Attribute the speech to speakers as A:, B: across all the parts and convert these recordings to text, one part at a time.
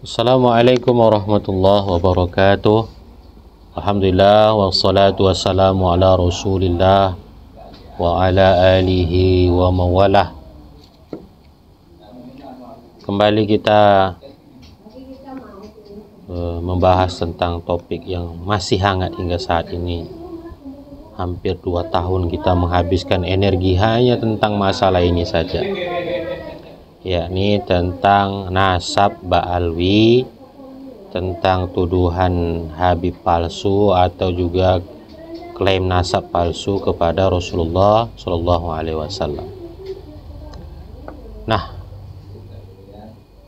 A: Assalamualaikum warahmatullahi wabarakatuh. Alhamdulillah wassalatu wassalamu ala Rasulillah wa ala alihi wa mawalah. Kembali kita membahas tentang topik yang masih hangat hingga saat ini. Hampir 2 tahun kita menghabiskan energi hanya tentang masalah ini saja, yakni tentang nasab ba'alwi, tentang tuduhan Habib palsu atau juga klaim nasab palsu kepada Rasulullah Shallallahu Alaihi Wasallam. Nah,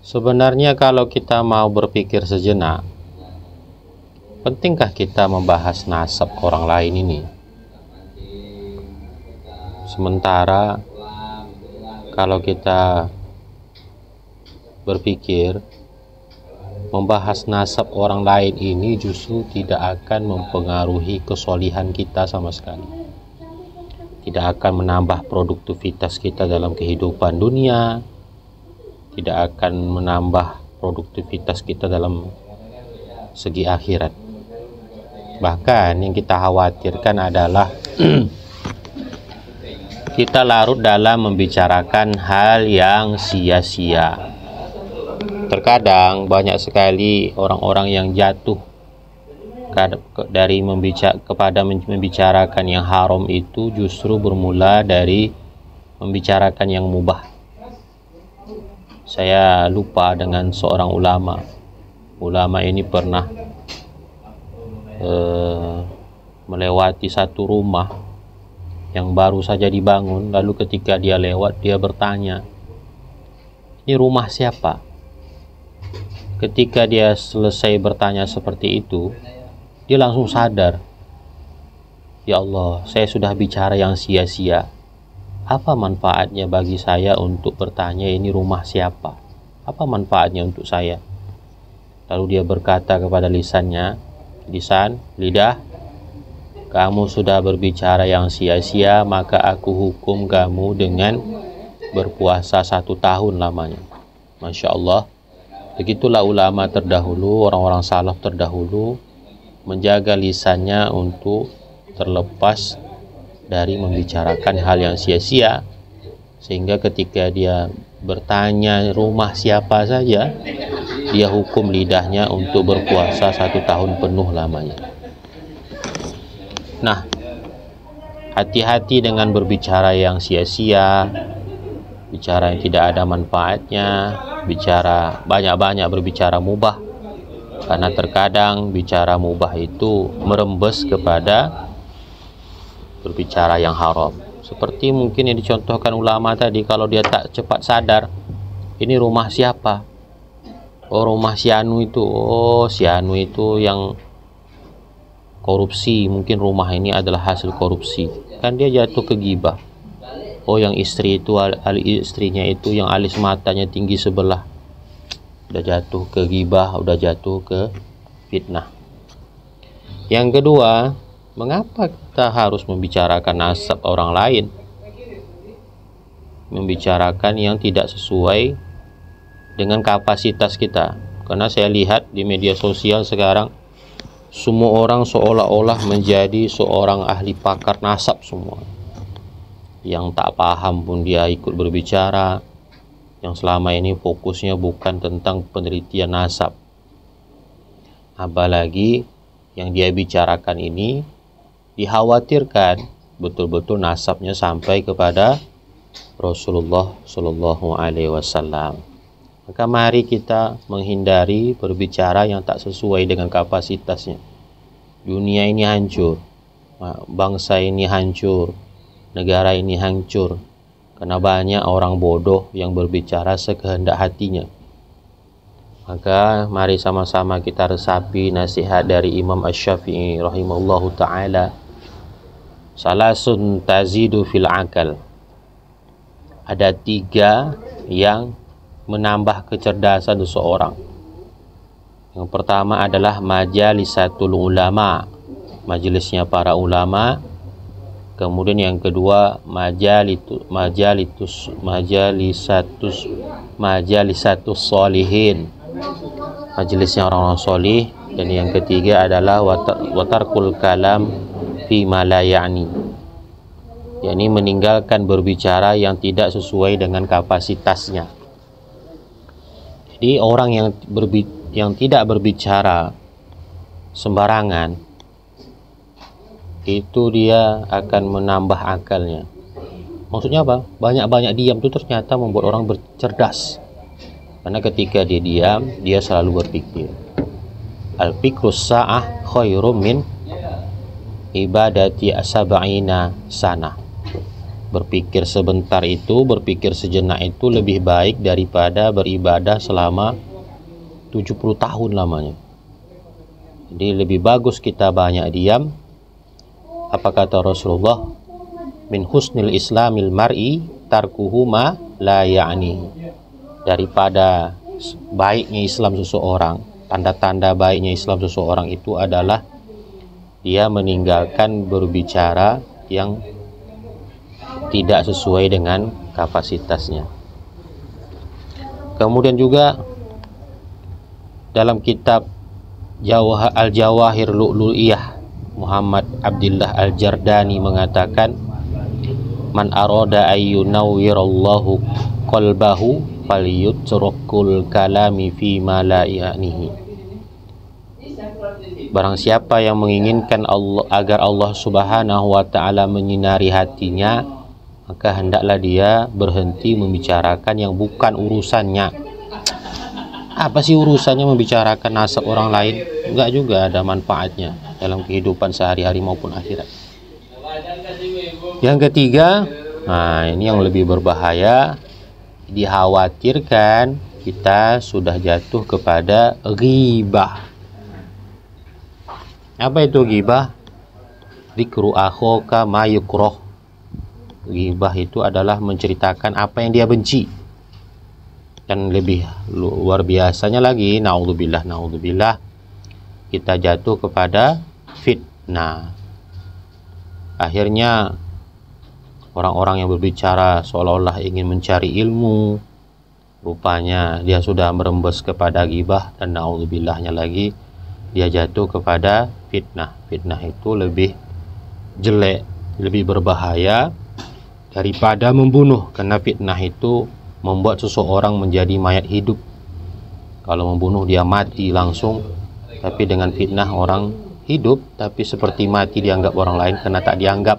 A: sebenarnya kalau kita mau berpikir sejenak, pentingkah kita membahas nasab orang lain ini? Sementara kalau kita berpikir membahas nasab orang lain ini justru tidak akan mempengaruhi kesolihan kita sama sekali, tidak akan menambah produktivitas kita dalam kehidupan dunia, tidak akan menambah produktivitas kita dalam segi akhirat. Bahkan yang kita khawatirkan adalah kita larut dalam membicarakan hal yang sia-sia. Terkadang banyak sekali orang-orang yang jatuh dari membicarakan yang haram itu justru bermula dari membicarakan yang mubah. Saya lupa dengan seorang ulama. Ulama ini pernah melewati satu rumah yang baru saja dibangun. Lalu ketika dia lewat, dia bertanya, "Ini rumah siapa?" Ketika dia selesai bertanya seperti itu, dia langsung sadar, "Ya Allah, saya sudah bicara yang sia-sia. Apa manfaatnya bagi saya untuk bertanya ini rumah siapa? Apa manfaatnya untuk saya?" Lalu dia berkata kepada lisannya, "Lidah, kamu sudah berbicara yang sia-sia, maka aku hukum kamu dengan berpuasa 1 tahun lamanya." Masya Allah. Begitulah ulama terdahulu, orang-orang salaf terdahulu menjaga lisannya untuk terlepas dari membicarakan hal yang sia-sia, sehingga ketika dia bertanya rumah siapa saja, dia hukum lidahnya untuk berpuasa 1 tahun penuh lamanya. Nah, hati-hati dengan berbicara yang sia-sia, bicara yang tidak ada manfaatnya, banyak-banyak berbicara mubah, karena terkadang bicara mubah itu merembes kepada berbicara yang haram. Seperti mungkin yang dicontohkan ulama tadi, kalau dia tak cepat sadar, ini rumah siapa? Oh, rumah si Anu itu. Oh, si Anu itu yang korupsi, mungkin rumah ini adalah hasil korupsi. Kan dia jatuh ke ghibah. Oh, yang istri itu, istrinya itu yang alis matanya tinggi sebelah. Udah jatuh ke ghibah, udah jatuh ke fitnah. Yang kedua, mengapa kita harus membicarakan nasab orang lain? Membicarakan yang tidak sesuai dengan kapasitas kita. Karena saya lihat di media sosial sekarang, semua orang seolah-olah menjadi seorang ahli pakar nasab semua. Yang tak paham pun dia ikut berbicara, yang selama ini fokusnya bukan tentang penelitian nasab. Apalagi yang dia bicarakan ini dikhawatirkan betul-betul nasabnya sampai kepada Rasulullah Shallallahu Alaihi Wasallam. Maka mari kita menghindari berbicara yang tak sesuai dengan kapasitasnya. Dunia ini hancur, bangsa ini hancur, negara ini hancur karena banyak orang bodoh yang berbicara sekehendak hatinya. Maka mari sama-sama kita resapi nasihat dari Imam Asy-Syafi'i rahimahullahu ta'ala. Salasun tazidu fil akal. Ada 3 yang menambah kecerdasan seseorang. Yang pertama adalah majalisatul ulama, majelisnya para ulama. Kemudian yang kedua majalisatus majalisatus sholihin, majelisnya orang-orang solih. Dan yang ketiga adalah watarkul kalam fi ma la ya'ni, yakni meninggalkan berbicara yang tidak sesuai dengan kapasitasnya. Jadi orang yang tidak berbicara sembarangan itu dia akan menambah akalnya. Maksudnya apa? Banyak-banyak diam itu ternyata membuat orang bercerdas. Karena ketika dia diam, dia selalu berpikir. Al-fikrus sa'ah khairum min ibadati asaba'ina sana. Berpikir sebentar itu, berpikir sejenak itu lebih baik daripada beribadah selama 70 tahun lamanya. Jadi lebih bagus kita banyak diam. Apa kata Rasulullah? Min husnil islamil mar'i tarkuhu ma la ya'ni. Daripada baiknya Islam seseorang, tanda-tanda baiknya Islam seseorang itu adalah dia meninggalkan berbicara yang tidak sesuai dengan kapasitasnya. Kemudian juga dalam kitab Al-Jawahir Lu'lu'iyah, Muhammad Abdullah Al-Jardani mengatakan, man arada ayyunawwirallahu qalbahu falyutrukul kalami fi ma la ya'nihi. Barang siapa yang menginginkan agar Allah Subhanahu wa taala menyinari hatinya, maka hendaklah dia berhenti membicarakan yang bukan urusannya. Apa sih urusannya membicarakan nasab orang lain? Enggak juga ada manfaatnya dalam kehidupan sehari-hari maupun akhirat. Yang ketiga, nah ini yang lebih berbahaya, dikhawatirkan kita sudah jatuh kepada ghibah. Apa itu ghibah? Dzikru akhoka ma yukrah. Ghibah itu adalah menceritakan apa yang dia benci. Dan lebih luar biasanya lagi, naudzubillah, kita jatuh kepada fitnah. Akhirnya orang-orang yang berbicara seolah-olah ingin mencari ilmu, rupanya dia sudah merembes kepada ghibah, dan naudzubillah lagi dia jatuh kepada fitnah. Fitnah itu lebih jelek, lebih berbahaya daripada membunuh, karena fitnah itu membuat seseorang menjadi mayat hidup. Kalau membunuh dia mati langsung, tapi dengan fitnah orang hidup tapi seperti mati dianggap orang lain karena tak dianggap,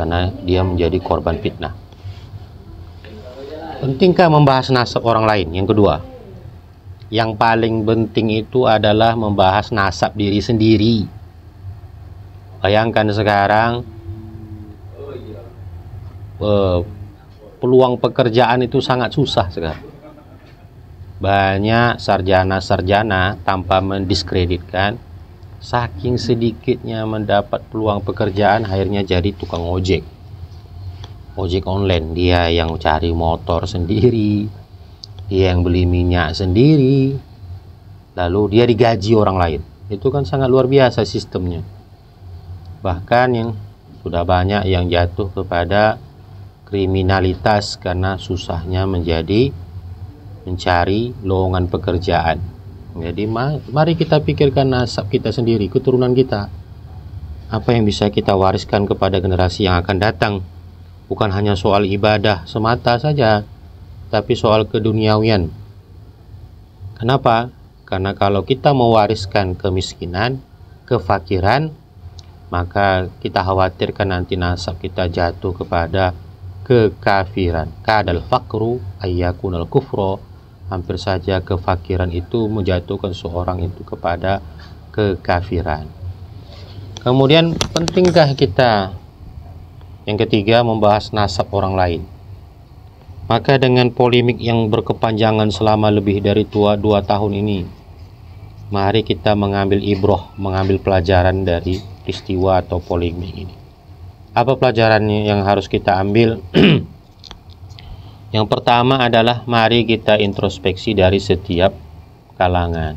A: karena dia menjadi korban fitnah. Pentingkah membahas nasab orang lain? Yang kedua, yang paling penting itu adalah membahas nasab diri sendiri. Bayangkan sekarang peluang pekerjaan itu sangat susah sekarang. Banyak sarjana-sarjana, tanpa mendiskreditkan, saking sedikitnya mendapat peluang pekerjaan akhirnya jadi tukang ojek online. Dia yang cari motor sendiri, dia yang beli minyak sendiri, lalu dia digaji orang lain. Itu kan sangat luar biasa sistemnya. Bahkan yang sudah banyak yang jatuh kepada kriminalitas karena susahnya mencari lowongan pekerjaan. Jadi mari kita pikirkan nasab kita sendiri, keturunan kita. Apa yang bisa kita wariskan kepada generasi yang akan datang. Bukan hanya soal ibadah semata saja, tapi soal keduniawian. Kenapa? Karena kalau kita mewariskan kemiskinan, kefakiran, maka kita khawatirkan nanti nasab kita jatuh kepada kekafiran. Kadal fakru ayyakunal kufro. Hampir saja kefakiran itu menjatuhkan seorang itu kepada kekafiran. Kemudian pentingkah kita, yang ketiga, membahas nasab orang lain? Maka dengan polemik yang berkepanjangan selama lebih dari 2 tahun ini, mari kita mengambil ibroh, mengambil pelajaran dari peristiwa atau polemik ini. Apa pelajarannya yang harus kita ambil? Yang pertama adalah mari kita introspeksi dari setiap kalangan,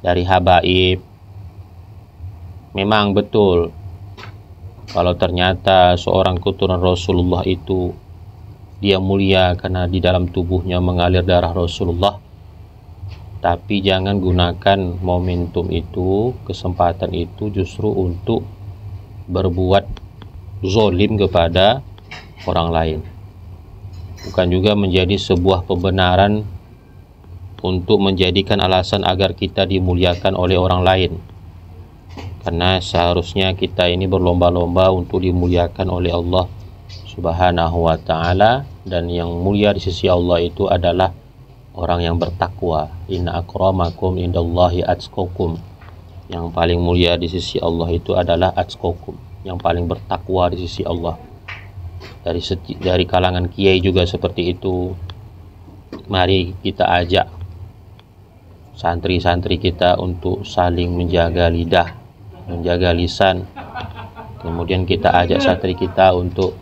A: dari habaib. Memang betul, kalau ternyata seorang keturunan Rasulullah itu dia mulia karena di dalam tubuhnya mengalir darah Rasulullah, tapi jangan gunakan momentum itu, kesempatan itu justru untuk berbuat zolim kepada orang lain. Bukan juga menjadi sebuah pembenaran untuk menjadikan alasan agar kita dimuliakan oleh orang lain. Karena seharusnya kita ini berlomba-lomba untuk dimuliakan oleh Allah Subhanahu wa ta'ala, dan yang mulia di sisi Allah itu adalah orang yang bertakwa. Inna akramakum indallahi atqakum. Yang paling mulia di sisi Allah itu adalah atqakum, yang paling bertakwa di sisi Allah. Dari kalangan kiai juga seperti itu. Mari kita ajak santri-santri kita untuk saling menjaga lidah, menjaga lisan. Kemudian kita ajak santri kita untuk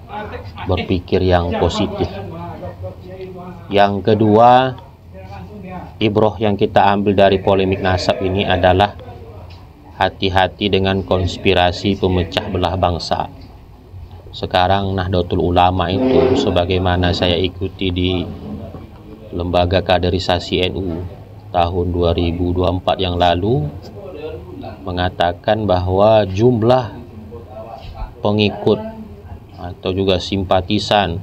A: berpikir yang positif. Yang kedua, ibroh yang kita ambil dari polemik nasab ini adalah hati-hati dengan konspirasi pemecah belah bangsa. Sekarang Nahdlatul Ulama itu, sebagaimana saya ikuti di lembaga kaderisasi NU tahun 2024 yang lalu, mengatakan bahwa jumlah pengikut atau juga simpatisan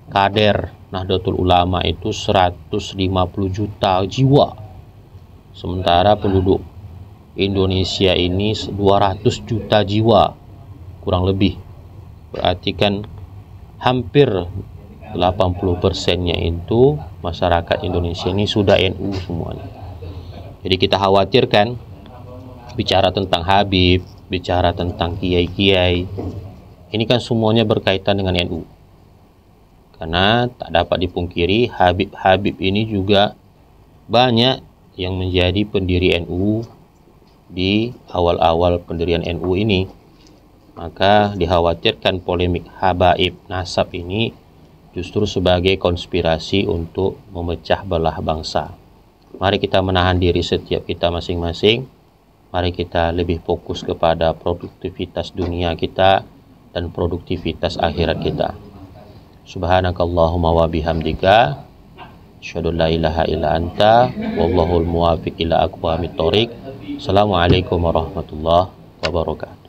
A: kader Nahdlatul Ulama itu 150 juta jiwa. Sementara penduduk Indonesia ini 200 juta jiwa kurang lebih. Berarti kan hampir 80%-nya itu masyarakat Indonesia ini sudah NU semuanya. Jadi kita khawatirkan bicara tentang Habib, bicara tentang kiai-kiai, ini kan semuanya berkaitan dengan NU. Karena tak dapat dipungkiri Habib-Habib ini juga banyak yang menjadi pendiri NU di awal-awal pendirian NU ini. Maka dikhawatirkan polemik habaib nasab ini justru sebagai konspirasi untuk memecah belah bangsa. Mari kita menahan diri setiap kita masing-masing. Mari kita lebih fokus kepada produktivitas dunia kita dan produktivitas akhirat kita. Subhanakallahumma wa bihamdika, asyhadu an la ilaha illa anta, wallahul muwaffiq ila aqwamit thoriq. Assalamualaikum warahmatullahi wabarakatuh.